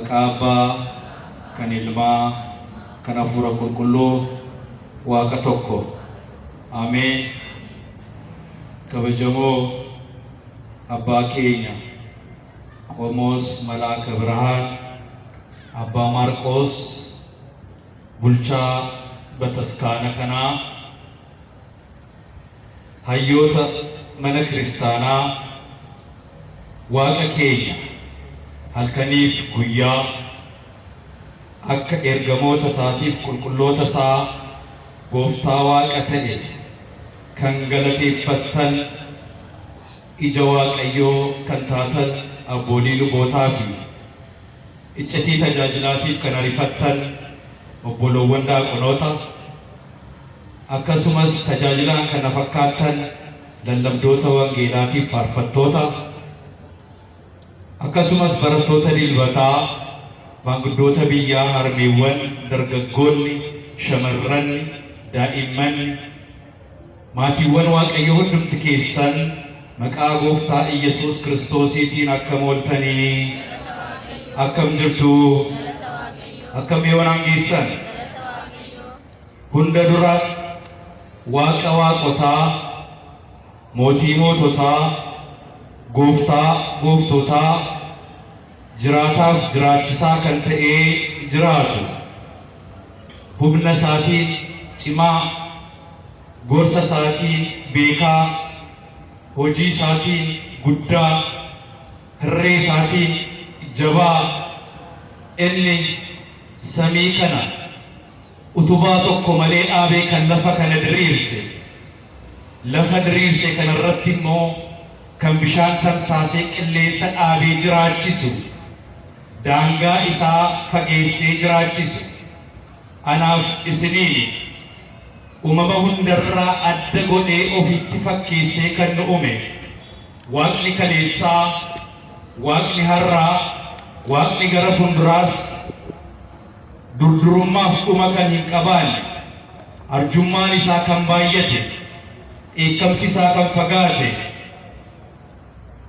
Makaba kanilma kanafura kulkullu waaqa tokko. Ameen. Kabajamoo Abbaa keenya Qomoos Malaaka Birhaan Abbaa Maarqos bulchaa bataskaana kanaa, hayyoota mana kiristaanaa, waaqa keenya halkaniif guyyaa akka ergamoota isaatiif qulqulloota isaa gooftaa waaqa ta'e kan galateeffattan, ija waaqayyoo kan taatan abboolii lubootaa fi iccitii tajaajilaatiif kan ariifattan obboloowwan daaqonoota, akkasumas tajaajilaan kana fakkaattan lallabdoota wangeelaatiif faarfattoota, akkasumas barattoota dilbataa, maanguddoota biyyaa, harmeewwan, dargaggoonni, shamarran, daa'imman, maatiiwwan waaqayyo hundumti keessan maqaa gooftaa Iyesuus Kiristoosiitiin akkam ooltanii, akkam jirtu, akkam yoonaan geessan. Hunda dura waaqa waaqotaa, mootii moototaa, gooftaa gooftotaa, jiraataaf jiraachisaa kan ta'ee jiraatu, humna isaatiin cimaa, gorsa isaatiin beekaa, hojii isaatiin guddaa, hirree isaatiin jabaa, inni samii kana utubaa tokko malee dhaabee kan lafa kana diriirse, lafa diriirse kana irratti immoo kan bishaan tamsaasee qilleensa dhaabee jiraachisu, daangaa isaa fageessee jiraachisu, anaaf isiniin uumama hundarraa adda godhee ofitti fakkeessee kan nu uume waaqni kaleessaa, waaqni har'aa, waaqni gara fuulduraas durdurummaaf dhuma kan hin qabaanne, arjummaan isaa kan baay'ate, eekkamsi isaa kan fagaate,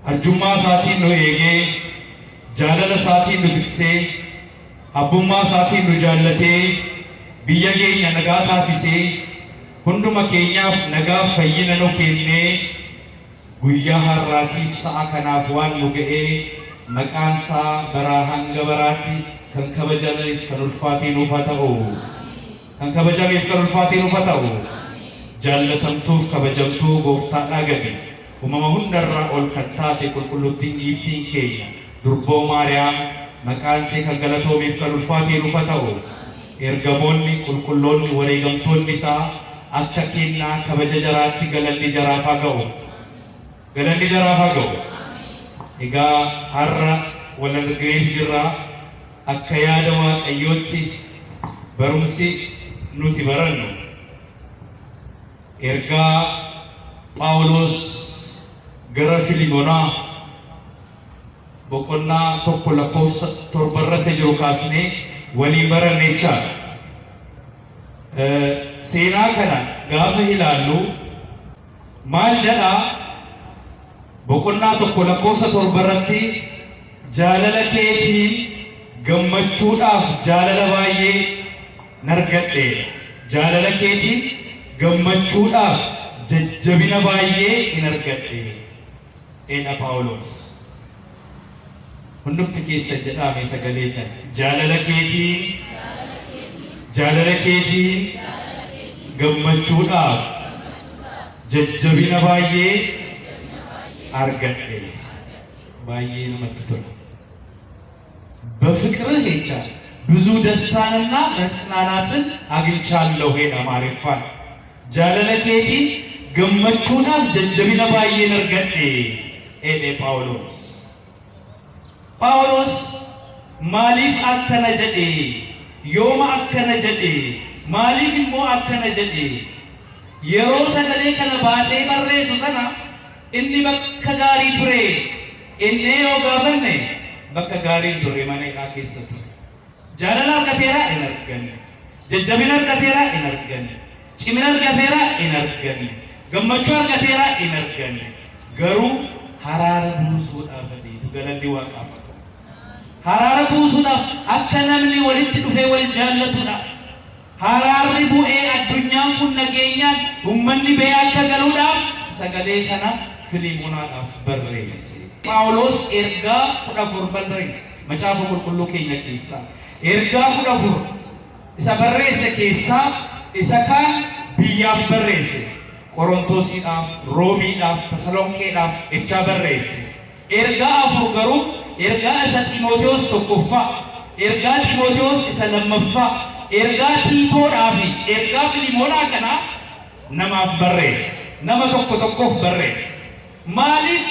arjummaa isaatiin nu eegee, jaalala isaatiin nu tiksee, abbummaa isaatiin nu jaallatee, biyya keenya nagaa taasisee, hunduma keenyaaf nagaaf fayyina nu kennee, guyyaa har'aatiif sa'a kanaaf waan nu ga'ee, maqaan isaa baraa hanga baraatti kan kabajameef kan ulfaatiin nuuf haa ta'u. Kan kabajameef kan ulfaatiin nuuf haa ta'u. Jaallatamtuuf kabajamtuu gooftaadhaa gadi uumama hundarraa ol kan taate qulqulluttiin dhiiftiin keenya durboo Maariyaam, maqaan ishee kan galatoomeef kan ulfaatiin nuuf haa ta'u. Ergamoonni qulqulloonni wareegamtoonni isaa akka kennaa kabaja jaraatti galanni jaraaf haa ga'u. Galanni jaraaf haa ga'u. Egaa har'a wal argee jirra. Akka yaada waaqayyootti barumsi nuti barannu ergaa Phaawulos gara Filimoonaa boqonnaa 1:7 jiru kaasnee waliin baranne jechaadha. Seenaa kana gaafa ilaallu maal jedhaa? Boqonnaa 1:7 jaalala keetiin gammachuudhaaf jaalala baay'ee nargadhe, jaalala keetiin gammachuudhaaf jajjabina baay'ee in argadhe jedha Phaawulos. Hundumti keessa jedhame sagalee kana jaalala keetiin gammachuudhaaf jajjabina baay'ee argadhe. Baay'ee namatti tola. በፍቅርህ ይቻል ብዙ ደስታንና መጽናናትን አግኝቻለሁ ሄዳ ማሪፋን ጃለለኬቲ ገመቹና ጀጀቢና ባየን እርገጤ ኤሌ ጳውሎስ ማሊፍ አከነ ጀዴ ዮማ አከነ ጀዴ ማሊፍ ሞ አከነ ጀዴ የሮ ሰገሌ ከነ ባሴ በሬሱ ሰና እንዲ በከጋሪ ቱሬ እኔ ዮጋፈነ bakka gaariin ture mana isaa keessa ture. Jaalala argateera hin arganne, jajjabina argateera hin arganne, cimina argateera hin arganne, gammachuu argateera hin arganne. Garuu haraara buusuudhaaf galanni waaqaaf akka haraara buusuudhaaf akka namni walitti dhufee wal jaallatudha. Haraarri bu'ee addunyaan kun nageenyaan ummanni bee akka galuudhaaf sagalee kana Filimonaadhaaf barreesse. Phaawulos ergaa 14 barreesse macaafa qulqulluu keenya keessaa. Ergaa 14 isa barreesse keessaa isa kaan biyyaaf barreesse. Qorontosiidhaaf, Roomiidhaaf, Tasalonqeedhaaf icha barreesse. Ergaa 4 garuu ergaa isa Xiimotewos tokkoffaa, ergaa Xiimotewos isa lammaffaa, ergaa Tiitoodhaa fi ergaa Filimonaa kana namaaf barreesse. Nama tokkoof barreesse. Maaliif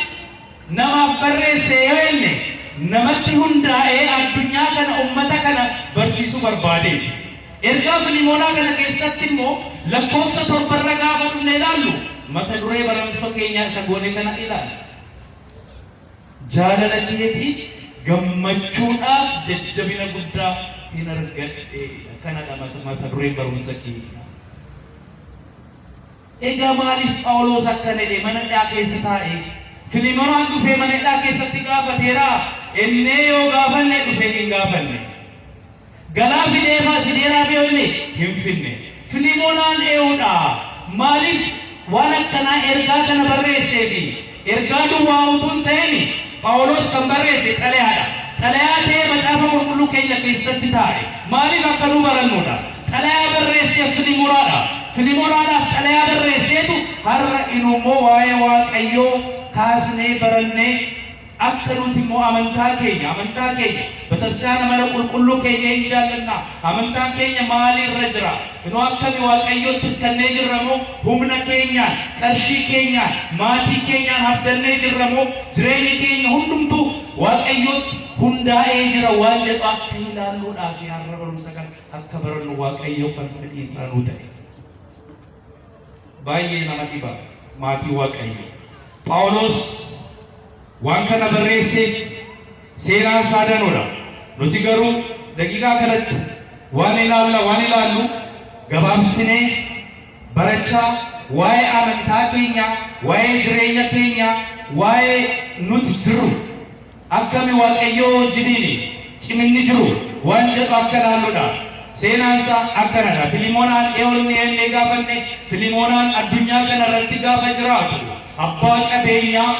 namaaf barreesse yoo jenne namatti hundaa'ee addunyaa kana ummata kana barsiisuu barbaadeeti. Ergaa Filimonaa kana keessatti immoo lakkoofsa 7 gaafa dhufne ilaallu mata duree barumsa keenya isa goone kana ilaalla. Jaalala keetii gammachuudhaaf jajjabina guddaa hin argadhe kanadha mata duree barumsa keenya. Egaa maaliif Phaawulos akkana jedhe mana hidhaa keessa taa'e? Filimonaan dhufee mana hidhaa keessatti gaafateera. Innee yoo gaafanne dhufee hin gaafanne. Galaa fideeraa beeyne hin finne. Filimonaan ee'uudha. Maaliif waan akkanaa ergaa kana barreessee fi ergaa duwwaa utuu hin ta'in Phaawulos kan barreesse xalayaadha. Xalayaa ta'ee macaafa qulqulluu keenya keessatti taa'e. Maaliif akka nu barannuudha? Xalayaa barreessee Filimonaadha. Filimonaadhaaf xalayaa barreesseetu har'a inummoo waa'ee Waaqayyoo kaasnee barannee akka nuti immoo amantaa keenya bataskaana mana qulqulluu keenya hin jaallanna. Amantaan keenya maalirra jira? Inuu akkami Waaqayyootti kannee jirramoo humna keenyaan, qarshii keenyaan, maatii keenyaan habdannee jirramoo jireenyi keenya hundumtuu Waaqayyootti hundaa'ee jira waan jedhu akka ilaalluudhaaf har'a barumsa kan akka barannu Waaqayyoo kan fedhiinsaa nuu ta'e. Baay'ee nama dhiba maatii Waaqayyoo. Phaawulos waan kana barreesse seeraan saadanoodha. Nuti garuu daqiiqaa kanatti waan ilaallu gabaabsinee barachaa waa'ee amantaa keenya, waa'ee jireenya keenya, waa'ee nuti jiru akkami Waaqayyoo wajjiniin ciminni jiru waan jedhu akka ilaalluudha. Seenaansa akkanadha. Filimonaan ee'olni gaafanne Filimonaan addunyaa kana irratti gaafa jiraatu abbaa qabeenyaa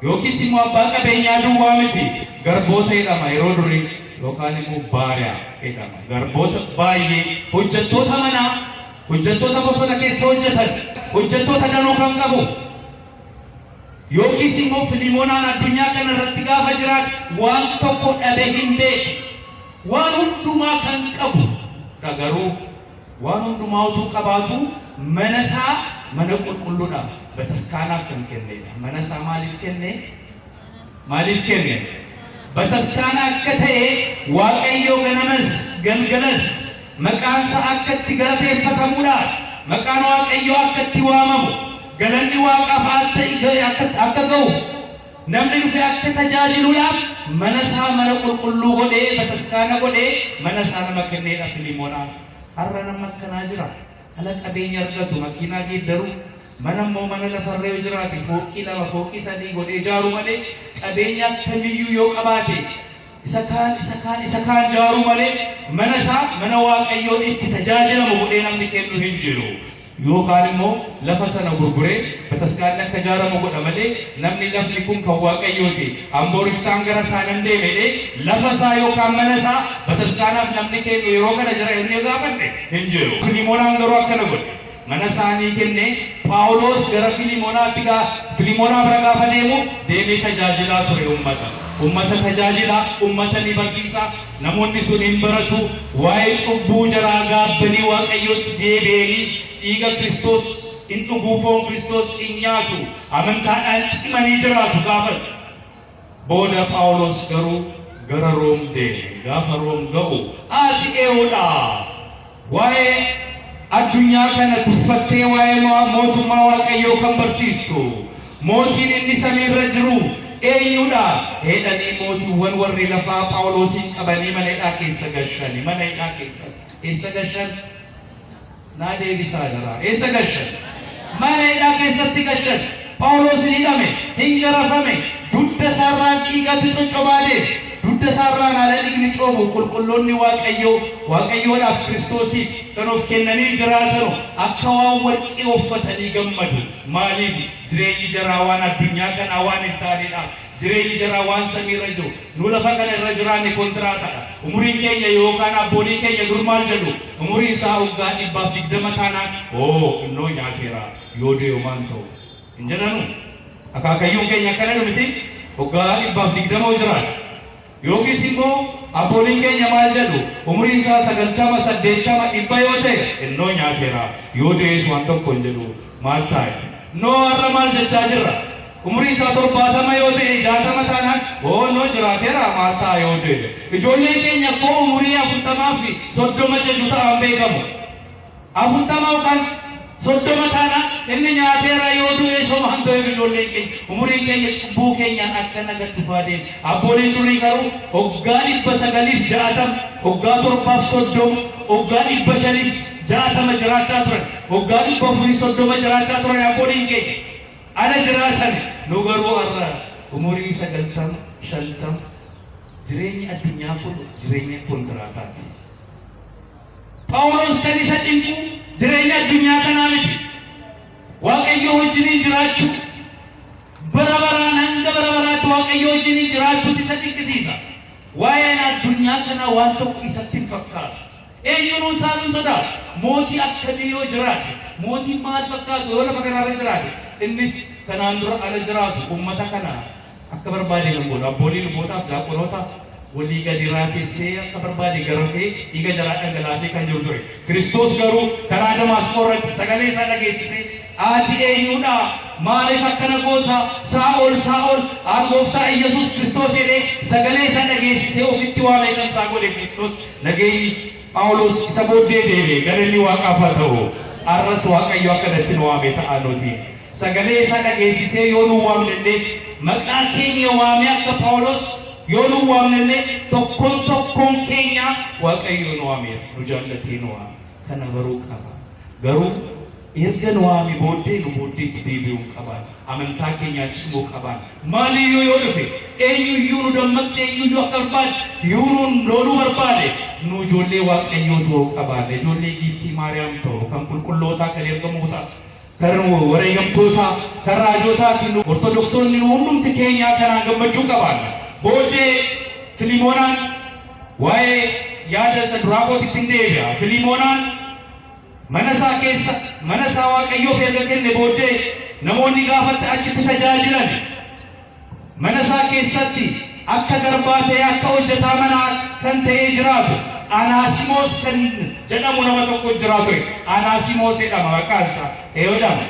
yookiin immoo abbaa qabeenyaa duwwaa miti garboota jedhama yeroo durii yookaan immoo baariyaa jedhama. Garboota baay'ee hojjettoota manaa, hojjettoota bosona keessa hojjetan, hojjettoota danuu kan qabu. Yookiin immoo Filimonaan addunyaa kana irratti gaafa jiraatu waan tokko dhabe hin beeku. Waan hundumaa kan qabu garuu waan hundumaa utuu qabaatu manasaa mana qulqulluudha bataskaanaaf kan kennedha. Manasaa maaliif kenne? Bataskaana akka ta'e Waaqayyoo ganamas galgalas maqaansaa akka itti galateeffatamuudhaaf maqaan Waaqayyoo akka itti waamamu galanni Waaqaaf akka ga'u namni dhufee akka tajaajiluudhaaf manasaa mana qulqulluu godhee bataskaana godhee manasaa nama kenneedha. Filimonaan har'a nama akkanaa jira. Ala qabeenya argatu makiinaa geeddaru mana immoo mana lafarree yoo jiraate fooqii 2 fooqii 3 godhee ijaaru malee qabeenya akkamiyyuu yoo qabaate isa kaan ijaaru malee manasaa mana Waaqayyoo itti tajaajilamu godhee namni kennu hin jiru. Yookaan immoo lafa sana gurguree bataskaanni akka ijaaramu godha malee namni lafni kun kan Waaqayyooti ambooriftaan gara isaan deemee lafa isaa yookaan mana isaa bataskaanaaf namni kennu yeroo kana jira inni gaafanne hin jiru. Filimonaan garuu akkana godhe. Mana isaanii kennee Phaawulos gara Filimonaatti Filimonaa bira gaafa deemu deemee tajaajilaa ture ummata. Ummata tajaajilaa, ummata ni barsiisa. Namoonni sun hin baratu waa'ee cubbuu jaraa gaabbanii Waaqayyootti deebi'anii dhiiga Kiristoos in dhuguu foon Kiristoos in nyaatu amantaadhaan cimanii jiraatu gaafas. Booda Phaawulos garuu gara Room deeme. Gaafa Room ga'u ati ee'uudha. Waa'ee addunyaa kana tuffattee waa'ee mootummaa Waaqayyoo kan barsiistu. Mootiin inni samiirra jiru eenyuudha? Jedhanii mootiiwwan warri lafaa Phaawulosin qabanii mana hidhaa keessa galchani. Mana hidhaa keessa galchan naa deebisaa jira. Eessa galchan? Mana hidhaa keessatti galchan. Phaawulos hidhame, hin garafame, dugda isaarraan dhiigatu coccobaadee, dugda isaarraan haala dhiigni coobu qulqulloonni waaqayyoodhaaf Kiristoosiif kan of kennanii jiraatan akka waan warqii uffatanii gammadu. Maaliif jireenyi jaraa waan addunyaa kanaa waan hin taanedha. Jireenyi jaraa waan samiirra jiru. Nu lafa kana irra jiraanne kontiraatadha. Umuriin keenya yookaan abboolii keenya dur maal jedhu umurii isaa waggaa 120 taanaan innoo nyaateera yoo deemu maan ta'u hin jedhanu. Akaakayyuun keenya akkana dhumiti waggaa 120 jiraata. Yookiis immoo abbooliin keenya maal jedhu umuriin isaa 90 80 dhibba yoo ta'e innoo nyaateera yoo deessu waan tokko hin jedhu maal taa'e. Noo har'a maal jechaa jirra? Umuriin isaa 70 yoo ta'e 60 taanaan innoo jiraateera maal ta'a yoo deeme. Ijoolleen keenya koo umurii 40 fi 30 jedhu ta'an beekamu. 40 yookaan 30 taanaan inni nyaateera yoo du'e somaan ta'e ijoolleen keenya umuriin keenya cubbuu keenyaan akkana gad dhufaa deema. Abbooliin durii garuu waggaa 960 waggaa 730 waggaa 560 jiraachaa turan. Waggaa 430 jiraachaa turan abbooliin keenya. Ala jiraatan nu garuu har'a umurii 90 50 jireenyi addunyaa kun jireenya kontiraataati. Phaawulos kan isa cinqu jireenya addunyaa kanaa miti. Waaqayyo wajjin jiraachuu bara baraan hanga bara baraatti Waaqayyo wajjin jiraachuu isa cinqisiisa. Waa'een addunyaa kanaa waan tokko isatti hin fakkaatu. Eenyuun isaan sodaatu? Mootii akkamii yoo jiraate mootiin maal fakkaatu yoo lafa kanarra jiraate innis kanaan dura ala jiraatu ummata kana akka barbaade kan godhu abboolii lubootaaf daaqonootaaf walii gadi raakessee akka barbaade garafee dhiiga jaraa dhangalaasee kan jiru ture. Kiristoos garuu karaa Damaasqoo irratti sagalee isaa dhageessisee ati eenyudha? Maaliif akkana goota? Saa'ol gooftaa Yesuus Kiristoos jedhee sagalee isaa dhageessisee ofitti waamee kan isaa godhe Kiristoos. Nageenyi Phaawulos isa booddee deebi'e galanni Waaqaaf haa ta'u. Arras Waaqayyo akkanatti nu waame ta'a nuti. Sagalee isaa dhageessisee yoo nu waamnellee maqaa keenya waamee akka Phaawulos yoo nu waamnellee tokkoon keenya Waaqayyo nu waameera. Nu jaallatee nu waame. Kana baruu qaba. Garuu erga nu waame booddee nu booddeetti deebi'uu qaban. Amantaa keenya cimuu qaban. Maaliyyuu yoo dhufe eenyuyyuu nu dammaqsee eenyuyyuu akka barbaade yoo nu loluu barbaade nu ijoollee Waaqayyoo ta'uu qaban. Ijoollee Giiftii Maariyaam ta'u kan qulqullootaa kan ergamootaa kan wareegamtoota kan raajotaatiin ortodoksonni hundumti keenya kanaan gammachuu qaban. Booddee Filimoonaan waa'ee yaada isa duraa kootitti hin deebi'a. Filimoonaan mana isaa Waaqayyoof erga kenne booddee namoonni gaafatti achitti tajaajilan mana isaa keessatti akka garbaa ta'ee akka hojjetaa manaa kan ta'ee jiraatu Anaasimoos kan jedhamu nama tokko jiraatu. Anaasimoos jedhama maqaan isaa. Eeyyadama.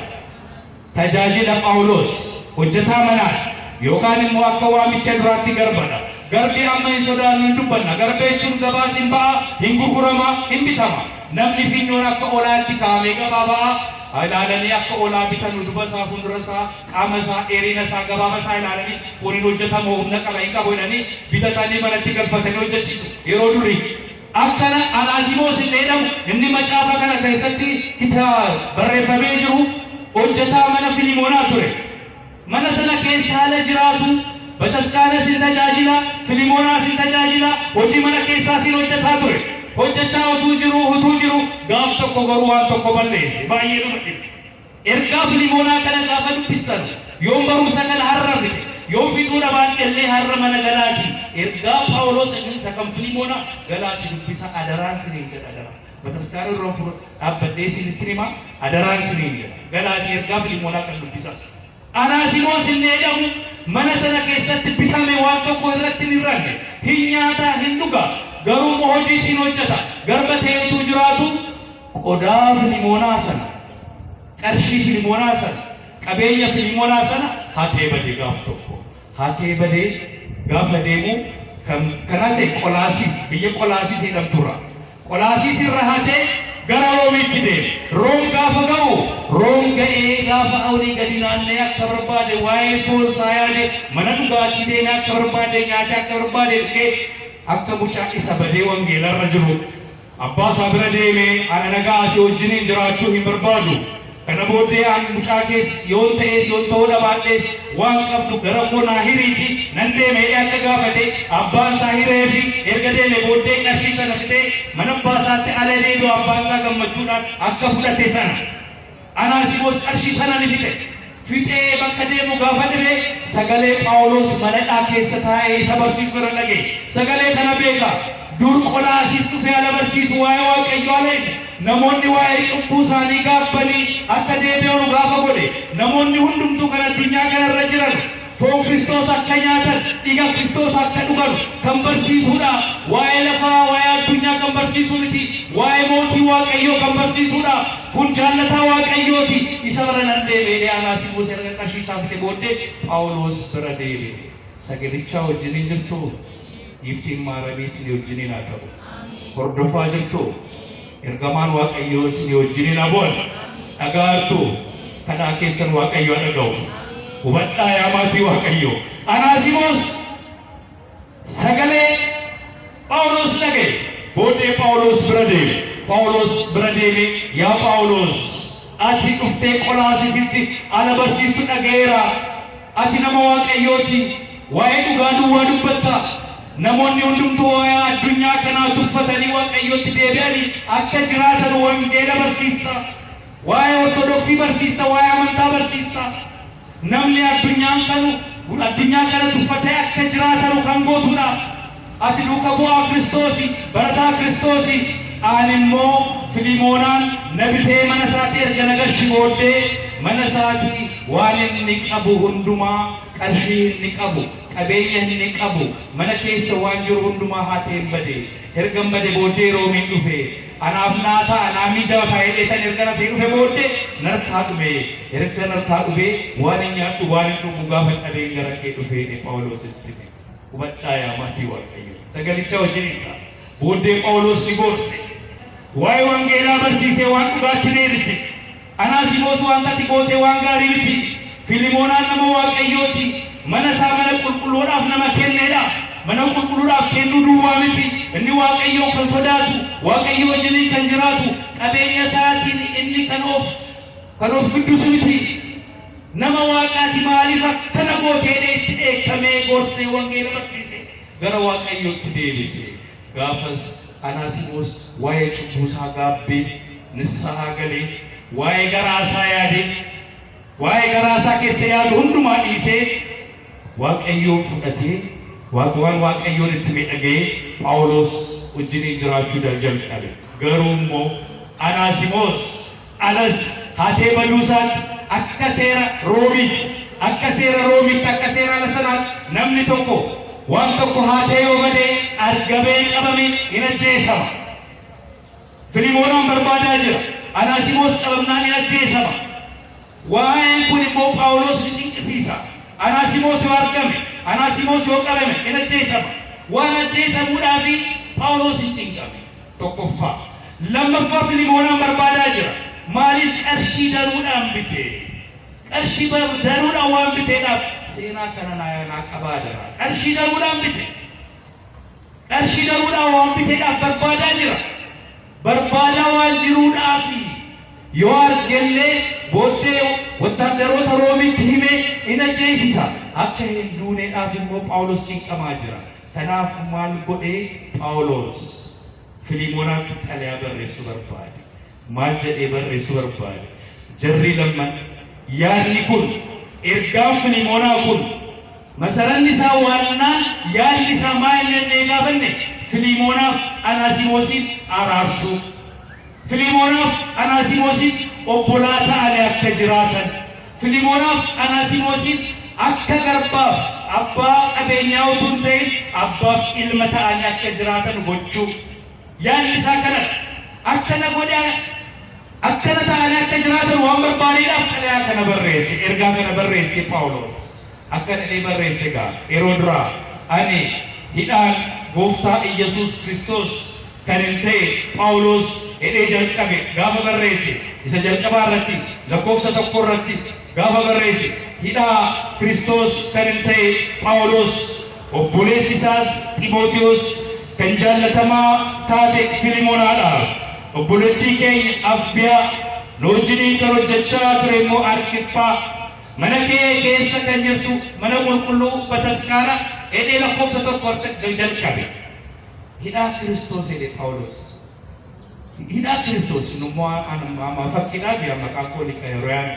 Tajaajila Phaawulos hojjetaa manaati yookaan immoo akka waamicha duraatti garbadha. Garbi amma hin sodaannu hin dubbanna. Garba jechuun gabaas hin ba'a, hin gurgurama, hin bitama. Namni finyoon akka olaatti kaa'amee gabaa ba'a. Ilaalanii akka olaa bitan duuba isaa fuuldura isaa qaama isaa dheerina isaa gabaaba isaa ilaalanii waliin hojjetamoo humna qaba hin qabu jedhanii bitatanii manatti galfatanii hojjechiisu. Yeroo durii akkana Anaasimoos jedhamu inni macaafa kana keessatti barreeffamee jiru hojjetaa mana Filimoonaa ture. Mana sana keessa haala jiraatu bataskaana sin tajaajila, Filimoonaa sin tajaajila, hojii mana keessaa sin hojjetaa ture. Hojjechaa utuu jiru gaaf tokko garuu waan tokko balleesse baay'ee nama dhibe. Ergaa Filimoonaa kana gaafa dubbistan yoom barumsa kana har'a fide yoom fixuu dhabaan illee har'a mana galaati. Ergaa Phaawulos isa kan Filimoonaa galaati dubbisa adaraan siniin jedha adara. Bataskaana irraa furu dhaabbadhee sinitti hima adaraan siniin jedha. Galaati ergaa Filimoonaa kan dubbisa. Anaasimoos illee jedhamu mana sana keessatti bitame waan tokko irratti hin ranne hin nyaata hin dhuga. Garuu hojii sin hojjeta garba ta'etu jiraatu qodaa Filimoonaa sana qarshii Filimoonaa sana qabeenya Filimoonaa sana hatee badee gaaf tokko hatee badee gaafa deemu kana ta'e Qolaasiis biyya Qolaasiis jedhamtura. Qolaasiis irra hatee gara Roomiitti deeme. Room gaafa ga'u Room ga'ee gaafa awlii gadi naannee akka barbaade waa'ee foolsaa yaade mana dhugaatii deemee akka barbaade nyaatee akka barbaade dhugee akka mucaa isa badee wangeelarra jiru abbaa isaa bira deemee ana nagaa asii wajjiniin jiraachuu hin barbaadu kana booddee an mucaa kees yoon ta'es yoon ta'uu dhabaadhes waan qabdu gara koo naa hiriiti nan deemee akka gaafate abbaan isaa hireefi erga deeme booddee qarshii sana fitee mana abbaa isaatti ala deebi'u abbaan isaa gammachuudhaan akka fudhate sana Anaasimoos qarshii sana ni fixee bakka deemu gaafa dire sagalee Phaawulos mana keessa taa'ee isa barsiisuu irra dhaga'e sagalee kana beeka dur qolaasiis dhufee ala barsiisu waa'ee Waaqayyoo aleen namoonni waa'ee cubbuu isaanii gaabbanii akka deebi'an gaafa godhe namoonni hundumtuu kan addunyaa kanarra jiran foon Kiristoos akka nyaatan dhiiga Kiristoos akka dhugan kan barsiisuudha waa'ee lafaa waa'ee addunyaa kan barsiisu miti waa'ee mootii Waaqayyoo kan barsiisuudha kun jaalataa Waaqayyooti isa bara nan deebi'ee Anaasimoos erga qarshii isaa fite booddee Phaawulos bira deebi'e sagalicha wajjin jirtu iftiin maaramii isin wajjin haa ta'u hordofaa jirtu ergamaan Waaqayyoo isin wajjin haa bu'u dhagaartu kadhaa keessan Waaqayyoo dhaga'u hubadhaa yaa maatii Waaqayyoo Anaasimoos sagalee Phaawulos dhaga'e booddee Phaawulos bira deeme yaa Phaawulos ati dhuftee qolaasiisitti ala barsiistu dhaga'eera ati nama Waaqayyooti waa'ee dhugaa duwwaa dubbatta namoonni hundumtuu waa'ee addunyaa kanaa tuffatanii Waaqayyootti deebi'anii akka jiraatan wangeela barsiista waa'ee ortodoksii barsiista waa'ee amantaa barsiista namni addunyaa kana tuffatee akka jiraatan kan gootudha ati duuka bu'aa Kiristoosi barataa Kiristoosi ani immoo Filimoonaan na bitee mana isaatti erga nagalchi booddee mana isaatti waan inni qabu hundumaa qarshii inni qabu qabeenya inni qabu mana keessa waan jiru hundumaa haateen bade erga bade booddee Roomiin dhufe anaaf naata anaaf mijaa'aa ta'ee tan erga na dhufe booddee narkaa dhufe waan nyaadhu waan dhugu gaafa dhabeen gara kee dhufe Phaawulos itti hubadhaa yaa maatii Waaqayyoo sagalicha wajjin hiika booddee Phaawulos ni gorse waa'ee wangeelaa barsiisee waan dhugaatti deebise Anaasimoos waan tati gootee waan gaarii miti Filimoonaan nama Waaqayyooti mana isaa mana qulqulluudhaaf nama kenneedha mana qulqulluudhaaf kennuu duwwaa miti inni Waaqayyoo kan sodaatu Waaqayyoo wajjin kan jiraatu qabeenya isaatiin inni kan of guddisu miti nama Waaqaati maaliif akkana gootee itti dheekkamee gorsee wangeela barsiise gara Waaqayyootti deebise gaafas Anaasimoos waa'ee cubbuu isaa gaabbee nissaa galee waa'ee garaasaa yaadee waa'ee garaasaa keessa yaadu hundumaa dhiisee Waaqayyoon fudhatee waan Waaqayyoon itti miidhagee Phaawulos wajjin jiraachuu jalqabe garuu immoo Anaasimoos alas haatee baduusaatti akka seera Roomiitti akka seera ala sanaatti namni tokko waan tokko haatee yoo badee argamee qabame hin ajjeesama Filimoonaan barbaadaa jira Anaasimoos qabamnaan hin ajjeesama waa'een kun immoo Phaawulos ni cinqisiisa Anaasimoos yoo argame Anaasimoos yoo qabame hin ajjeesama waan ajjeesamuudhaaf Phaawulos hin cinqame tokkoffaa lammaffaa Filimoonaan barbaadaa jira maaliif qarshii daruudhaan bitee qarshii daruudhaan waan biteedhaaf seenaa kana naa qabaadara qarshii daruudhaan waan biteedhaaf barbaadaa jira barbaadaa waan jiruudhaaf yoo argellee booddee wattaaddaroota Roomiitti himee hin ajjeesisa akka hin duuneedhaaf immoo Phaawulos cinqamaa jira kanaaf maal godhee Phaawulos Filimoonatti xalayaa barreessuu barbaade maal jedhee barreessuu barbaade jarri lamman yaadni kun ergaan Filimoonaa kun masaranni isaa waannaan yaadni isaa maal inni gaafanne Filimoonaaf Anaasimoosiif araarsuu Filimoonaaf Anaasimoosiif obbolaa ta'anii akka jiraatan Filimoonaaf Anaasimoosiif akka garbaaf abbaa qabeenyaa utuu hin ta'in abbaaf ilma ta'anii akka jiraatan gochuu yaadni isaa kana akkana ta'anii akka jiraatan waan barbaadeedhaaf xalayaa kana barreesse ergaa kana barreesse Phaawulos akkana dhee barreesse gaa yeroo duraa ani hidhaan gooftaa Iyesuus Kiristoos kan hin ta'e Phaawulos hidhee jalqabe gaafa barreesse isa jalqabaa irratti lakkoofsa 1 irratti gaafa barreesse hidhaa Kiristoos kan hin ta'e Phaawulos obboleessi isaas Xiimotewos kan jaallatamaa taate Filimoonaadhaaf obboleettii keenya Afbiyaa نوجني كروجتشا تريمو أركبا منكي كيسا كنجرتو منقول كلو بتسكارا إيه لقوم ستوقف دجال كبي هنا كريستوس إلى باولوس هنا كريستوس نموا أنا ما فكنا بيا ما كقولي كيروان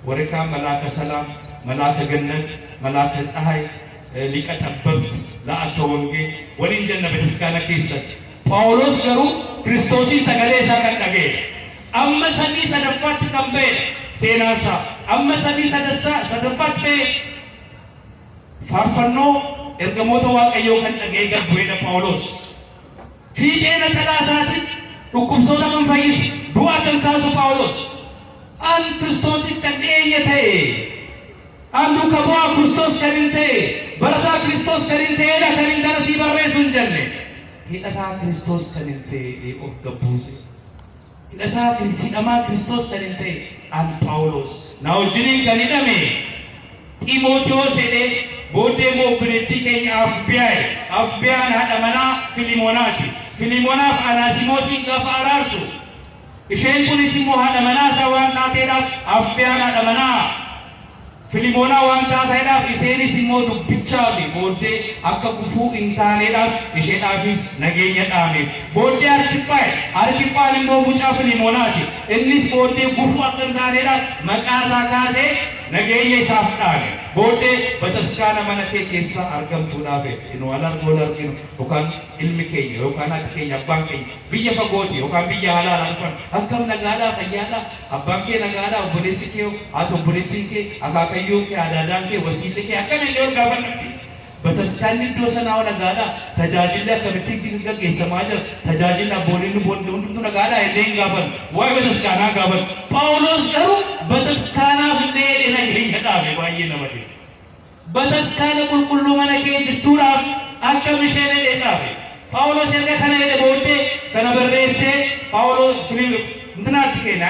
وركا ملاك سلام ملاك جنة ملاك سهاي لكتبت لا أتوانجي ولين جنة بتسكارا كيسا باولوس كرو كريستوسي سكالي سكال دعيه أما سني سدفات كمبه سيناسا أما سني سدفات به فارفنو إرجموتو واقعيو كان دعيه كبيرة باولوس في أنا ثلاثة ركوبسودا من فايس دوا تنكاسو باولوس أن كريستوسي كديه ته أن دكوا كريستوس كرينته بركة كريستوس كرينته لا كرينته نسيب الرئيسون جنة هذا كريستوس كرينته أوف كبوسي هذا كريستوس كرينته أن باولوس ناو جري كرينته مي تيموثيوس إلى بودي مو بريتي كي أفبياي هذا منا فيليمونا أناسيموسي كف أراسو إشين بوليسي مو هذا منا سوان ناتيرا أفبياي هذا منا فيليمونا وان تاتيرا إسيني سيمو دبيتشابي بودي أكا كفو إنتانيرا إشين آفيس نجيني آمي بودي أركيباي لمبو بوچا فيليمونا كي إنيس بودي كفو أكندانيرا مكاسا كاسي نجيني سافتاني بودي بتسكانا منكي كيسا أركم تنافي إنو على الغولر كينو وكان علم كي وكان أتكي أبان كي بيجا فقوتي وكان بيجا حلال أنفن أكم نجالا خيالا أبان كي نجالا وبريسي كيو أتو بريتين كي أكاكيو كي أدادان كي وسيلة كي أكم نجور غابن كي بتسكاني دوسا ناو نجالا تجاجيلا كمتيك جنگا كيسا ماجر تجاجيلا بولينو بولندو نجالا إلين غابن واي بتسكانا غابن باولوس كرو بتسكانا بندير إنا يهين هدامي بايي نمدي بتسكانا كل منا كي جتورا أكا مشيني لسافي باولوس يرجع خنا يده بودي كنا بريسه باولوس فيلم نتنا تكين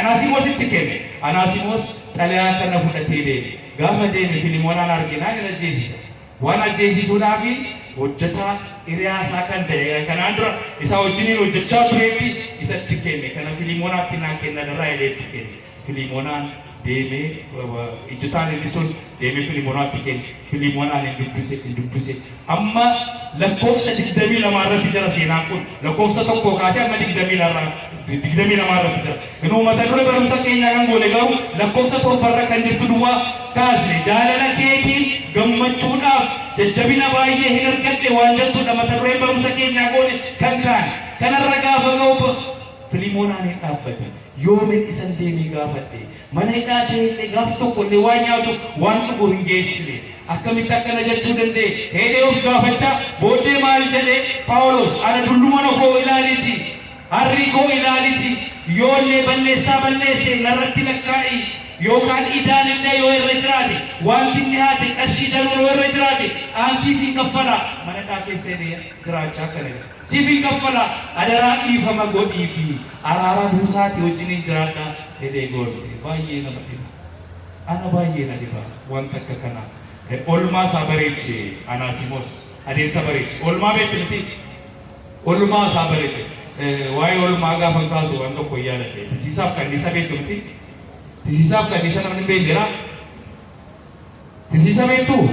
أناسيموس تليا كنا فوتاتيله غافة دين فيلمونا نارجينا نجيسيس وانا جيسيس ونافي وجتا إريا ساكن ده كنا أندرا إسا وجني وجتشا بريبي إسا تكين كنا فيلمونا تنا كنا نرايله تكين فيلمونا ديمي إجتان الليسون ديمي فيلمونا تكين فيلمونا ندبسه أما لكوف سدقدمي لمارة تجرا سيناكون لكوف ستوكو كاسي أما دقدمي لمارة تجرا إنه ما تقول برمسا كينيا كان بوليغاو لكوف ستوكو برا كنجر تدوا كاسي جالنا كيكي غمچونا ججبنا بايه هنركت وانجل تو ما تقول برمسا كينيا كان الرقا فغوب فيلمونا نتابت يوم إسان ديمي غافتي من هيداته غافتو كل وانياتو وانتو بوريجيسلي أكمل تكنا جتودنده هيدي أوف غافتشا بودي مال جلي باولوس أنا دلومانو كو إلاليتي هاري كو إلاليتي يولي بني سي نرتي لكاي يوكان إدان اللي يو الرجراتي وانتي نهاتي أشي دلون الرجراتي آنسي في كفلا من هيداته سيريا جراجا كنه سي في كفلا أدرا إيفا مغود إيفي أرارا بوساتي وجني جرادا هيدي غورسي بايينا مدينة أنا بايينا ديبا وانتك كنا Olma sabarichi Anasimos adin sabarichi olma betilti olma sabarichi why olma ga fankasu anto koyala de tisisaf kanisa betilti tisisaf kanisa namni bendera tisisa betu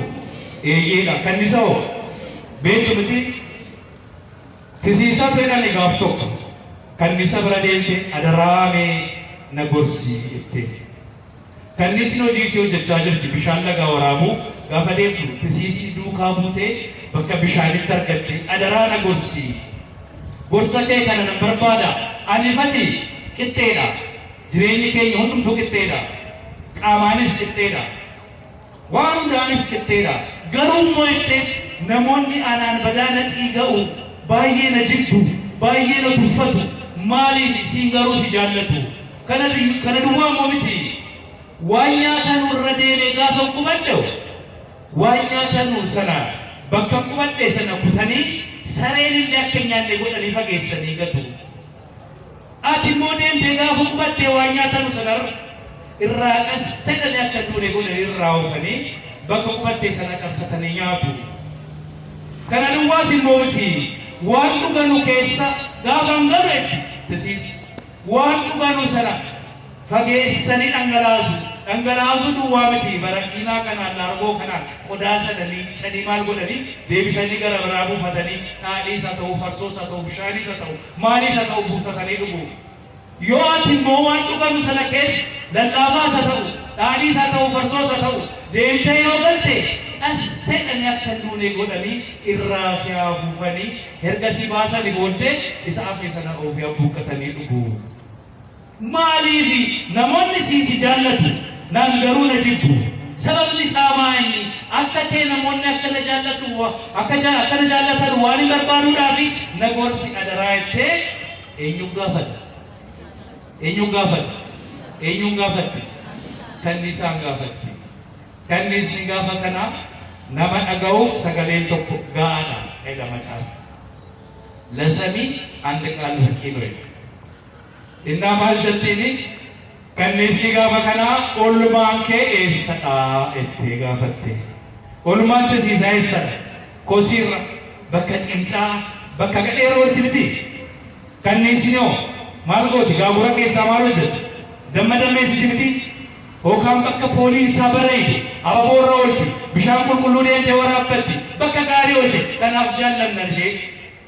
ye ga kanisa ho betilti tisisa pena ni gaftok kanisa bradente adarame nagorsi ette kanisno jisi ho jajjar ki bishalla ga warabu gafade tisisi duka bute bakka bishani targatte adarana gorsa ke kana number bada anifati kitteda jireni ke hundum to kitteda qamanis kitteda waan danis kitteda garum moitte namonni anan badana sigau baye na jiddu baye na tufatu mali singaru si jallatu kana duwa momiti wanya tanu radele gafan kubaddo wanya tanu sana bakka kubadde sana kutani sareen dakkenyalle godani fageessani gatu ati modem de gafu kubadde wanya tanu sanar irra qasadani akka dure godani irra ofani bakka kubadde sana qabsatani nyaatu kana duwasi momiti waan dhuganu keessa gafan garre this is waan dhuganu sana fageessanii dhangalaasu duwwaa miti barakiinaa kanaan laargoo kanaan qodaa sadanii maal godhanii deebisanii gara biraa buufatanii dhaadhiis haa ta'u farsoos haa ta'u bishaanis haa ta'u maaliis haa ta'u buufatanii dhugu. Yoo ati immoo waan dhugamu sana keessa lallaafaas haa ta'u dhaadhiis haa ta'u farsoos haa ta'u deemtee yoo galte qasseedhanii akka duunee godhanii irraa si afuufanii ergasii baasanii booddee isa afee sana ofii abbuuqqatanii dhugu. Maaliifi namoonni si jaallatu naan garuu na jibbu sababni isaa maali akka kee namoonni akkana jaallatan waan hin barbaaduudhaaf na gorsi adaraa jettee eenyuun gaafadhe kanniisaan gaafadhe kanniisni gaafa kanaa nama dhaga'uuf sagaleen tokko gaa'aadha jedha macaafa ለሰሚ አንድ ቃል በቂ ነው እና ማልጀቲኒ ከነሲ ጋፈከና ኦልማንኬ ኤሰዳ እቴ ጋፈቴ ኦልማንተ ሲሳይሰ ኮሲራ በከጭንጫ በከገዴሮ ትብዲ ከነሲኖ ማልጎት ጋቡራ ኬሳ ማሎት ደመደሜስ ትብዲ ኦካም በከ ፖሊስ አበረይ አባቦራውት ቢሻን ቁልቁሉ ደንተ ወራበቲ በከጋሪውት ከናፍጃለነልሽ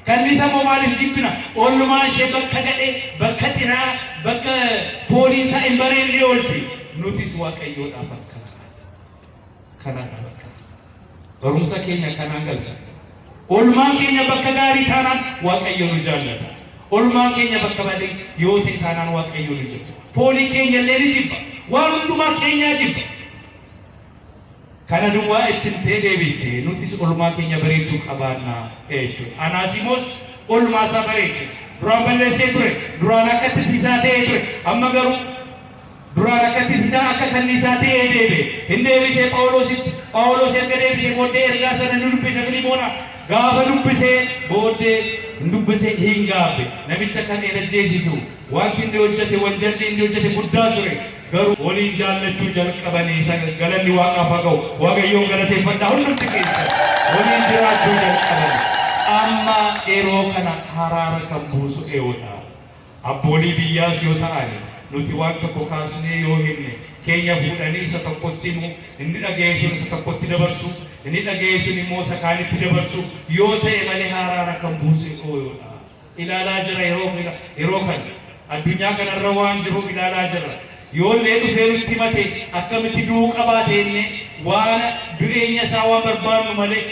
ከኒሳ ሞማሊፍ ጅብና ኦልማንሼ በከገዴ በከቲራ በከ ፖሊሳ ኢምበሬን ሊወልቲ ኑቲስ ዋቀዮ ዳፈከ ከናና በከ በሩምሳ ኬኛ ከናንገል ኦልማን ኬኛ በከጋሪ ታናን ዋቀዮ ልጃለታ ኦልማን ኬኛ በከባዴ ዮቴ ታናን ዋቀዮ ልጅ ፖሊ ኬኛ ለሪጅባ ዋሩንዱማ ኬኛ ጅባ kana duwwaa ittiin ta'ee deebiste nutis olmaa keenya bareechuu qabaanna jechuudha. Anaasimoos olmaa isaa bareeche duraan balleessee ture duraan akka tisiisaa ta'ee ture amma garuu duraan akka tisiisaa akka kanniisaa ta'ee deebe hin deebisee Phaawulos erga deebisee booddee ergaa sana ni dubbise Filiipoona gaafa dubbisee booddee hin dubbisee hin gaabbe namicha kan erajjeesisu wanti inni hojjete wanjalli inni hojjete guddaa ture. garuu waliin jaallachuu jalqabanii galanni waaqaaf haa ga'u waaqayyoon galateeffadhaa hundumti keessa waliin jiraachuu jalqabanii amma yeroo kana haraara kan buusu eewoodha. Abboolii biyyaas yoo ta'an nuti waan tokko kaasnee yoo himne keenya fuudhanii isa tokkotti immoo inni dhageessuun isa tokkotti dabarsu inni dhageessuun immoo isa kaanitti dabarsu yoo ta'e malee haraara kan buusu eewoodha. Ilaalaa jira yeroo kana addunyaa kanarra waan jiru ilaalaa jira. Yoollee dhufee nutti mate akkamitti du'uu qabaateenne waan du'eenya isaa waan barbaannu malee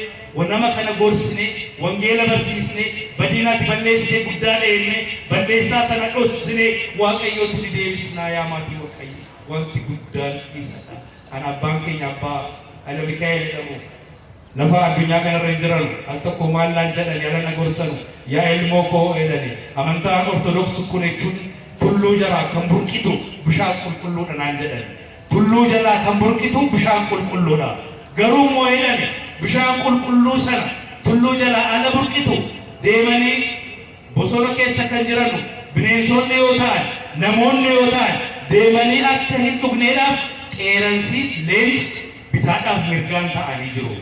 nama kana gorsine wangeela barsiisne badinaatti balleessine guddaa dheenne balleessaa sana dhossine waaqayyootti deebisnaa yaa maatii waaqayyo wanti guddaan isadha. Kan abbaan keenya abbaa Hayila Mikaa'el jedhamu lafa addunyaa kanarra hin jiran al tokko maallaan jedhan yaala na gorsanu yaa ilmoo koo jedhani amantaan ortodoksii kun jechuun tulluu jara kan burqitu bishaan qulqulluudha naan jedhan tulluu jala kan burqitu bishaan qulqulluudha garuu moo jedhani bishaan qulqulluu sana tulluu jala ala burqitu deemanii bosona keessa kan jiran bineensonni yoo ta'an namoonni yoo ta'an deemanii akka hin dhugneedhaaf qeeransi leenci bitaadhaaf mirgaan ta'anii jiru.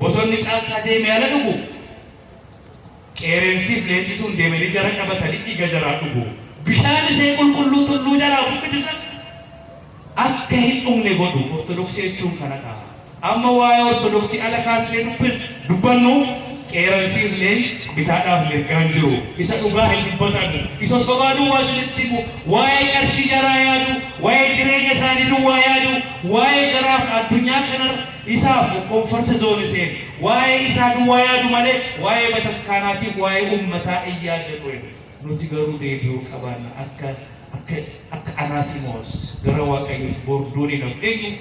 Bosonni caakkaa deemee ala dhugu qeeransiif leenci sun deemanii jara qabatanii dhiiga jaraa dhugu. bishaan isee qulqulluu tulluu jalaa burqisan akka hin dhugne godhu ortodoksii jechuun kanadha. Amma waa'ee ortodoksii ala kaasee dubbannu qeeransiif leenci bitaadhaaf mirgaan jiru isa dhugaa hin dubbatan isa sobaa duwwaa isinitti himu waa'ee qarshii jaraa yaadu waa'ee jireenya isaanii duwwaa yaadu waa'ee jaraaf addunyaa kanarra isaaf komforta zooni seen waa'ee isaa duwwaa yaadu malee waa'ee bataskaanaatiif waa'ee uummataa hin yaadatu. Nuti garuu deebi'uu qabaanna akka Anaasimoos gara waaqayyo borduuni nam eenyuuf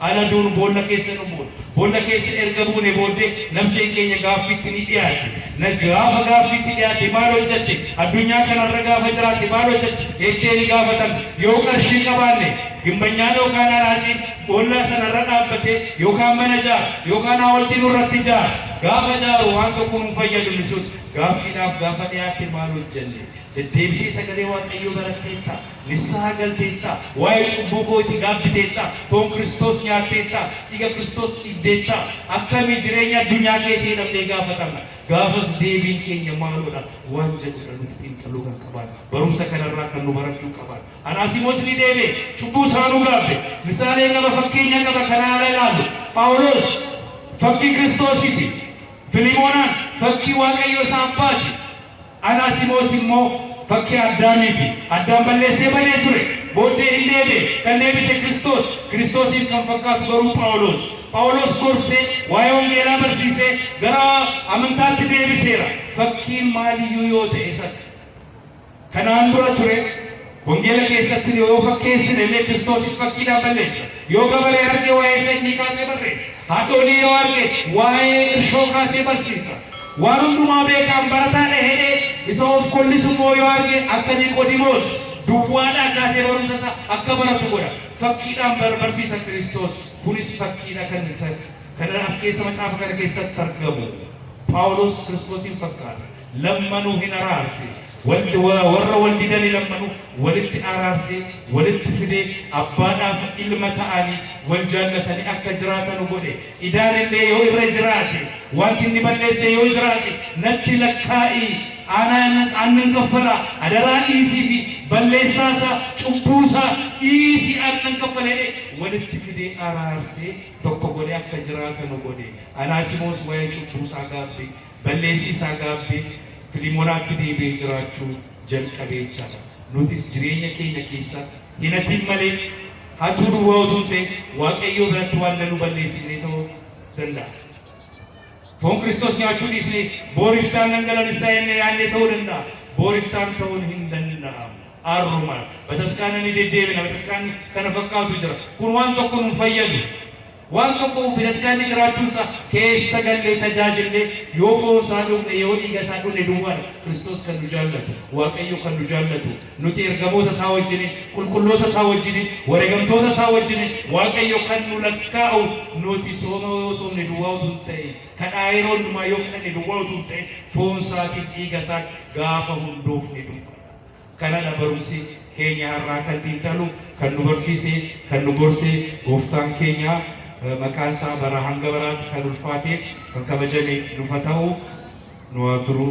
ala duun boolla keessa dhumuun boolla keessa erga buune booddee namseen keenya gaaffiitti ni dhiyaate na gaafa gaaffiitti dhiyaate maal hojjette addunyaa kanarra gaafa jiraate maal hojjette jettee ni gaafatan yoo qarshii qabaanne gimbanyaan yookaan anaasiin boolla sanarra dhaabbate yookaan mana jaar yookaan hawaltiin irratti jaar gaafa jaaru waan tokko nu fayyadu lisuus gaaffiidhaaf gaafa dhiyaate maal hojjenne deddeebi'ee sagalee waaqayyoo baratteetta nissaa galteetta waa'ee cubbuu kootti gaabbiteetta foon Kiristoos nyaatteetta dhiiga Kiristoos dhiddeetta akkamii jireenya addunyaa keetii dhabdee gaafatamna gaafas deebiin keenya maalodha waan jedhu nuti xiinxaluu kan qaban barumsa kanarraa kan nu barachuu qaban Anaasimos ni deebe cubbuu isaanuu gaaffe misaalee qaba fakkeenya qaba kanaa ilaalu Phaawulos fakkii Kiristoosiiti Filimoonaan fakkii Waaqayyo isaa abbaati Anaasimos immoo fakkii Addaamiiti Addaam balleessee badee ture booddee hin deebe kan deebise Kiristoosiif kan fakkaatu garuu Phaawulos gorsee waa'ee wangeelaa barsiisee gara amantaatti deebiseera fakkiin maaliyyuu yoo ta'e isa kanaan dura ture wangeela keessatti yoo fakkeessine illee Kiristoosis fakkiidhaan balleessa yoo gabaree arge waa'ee sanyii kaasee barreessa haadholii yoo arge waa'ee irshoo kaasee barsiisa waan hundumaa beekaan barataan hedee isa of kollisu moo yoo arge akka Niqoodimoos duwwaadhaan kaasee barumsa isaa akka baratu godha fakkiidhaan barsiisa Kiristoos kunis fakkiidha kan as keessa macaafa kana keessatti argamu Phaawulos Kiristoosin fakkaata lammanuu hin araarse warra wal didanii lammanuu walitti araarse walitti fide abbaadhaaf ilma ta'anii wal jaallatanii akka jiraatan godhe idaan illee yoo irra jiraate wanti inni balleesse yoo jiraate natti lakkaa'ii aannan kaffala adaraa dhiisii fi balleessaasaa cubbuusaa dhiisii aannan kaffalee walitti fidee araarsee tokko godhe akka jiraatan godhe Anaasimos waa'ee cubbuusaa gaabbe balleessiisaa gaabbe Filimonaatti deebi'ee jiraachuu jalqabee jira nutis jireenya keenya keessa hinatiin malee hatuu duwwaa utuu ta'e Waaqayyo biratti waan nu balleessine ta'uu danda'a Foon Kiristoos nyaachuun dhiisne booriftaan dhangala'aa inni yaadne ta'uu danda'a booriftaan ta'uun hin danda'amu arruma bataskaana ni deddeebina bataskaanni kana fakkaatu jira kun waan tokko nu fayyadu waan tokko bataskaanni jiraachuunsa keessa gallee tajaajillee yoo foon isaa dhugne yoo dhiiga isaa dhugne duwwaadha Kiristoos kan nu jaallatu Waaqayyo kan nu jaallatu nuti ergamoota isaa wajjin qulqulloota isaa wajjin wareegamtoota isaa wajjin Waaqayyo kan nu lakkaa'u nuti sooma yoo soomne duwwaa utuu ta'e kadhaa yeroo hundumaa yoo kadhanne duwwaa utuu ta'e foon isaatiif dhiiga isaa gaafa hundoofne duwwaa kanadha barumsi keenya har'aa kan xiinxalu kan nu barsiise kan nu gorse gooftaan keenya maqaan isaa bara hanga baraatti kan ulfaateef kan kabajame nuuf haa ta'u nu haa turu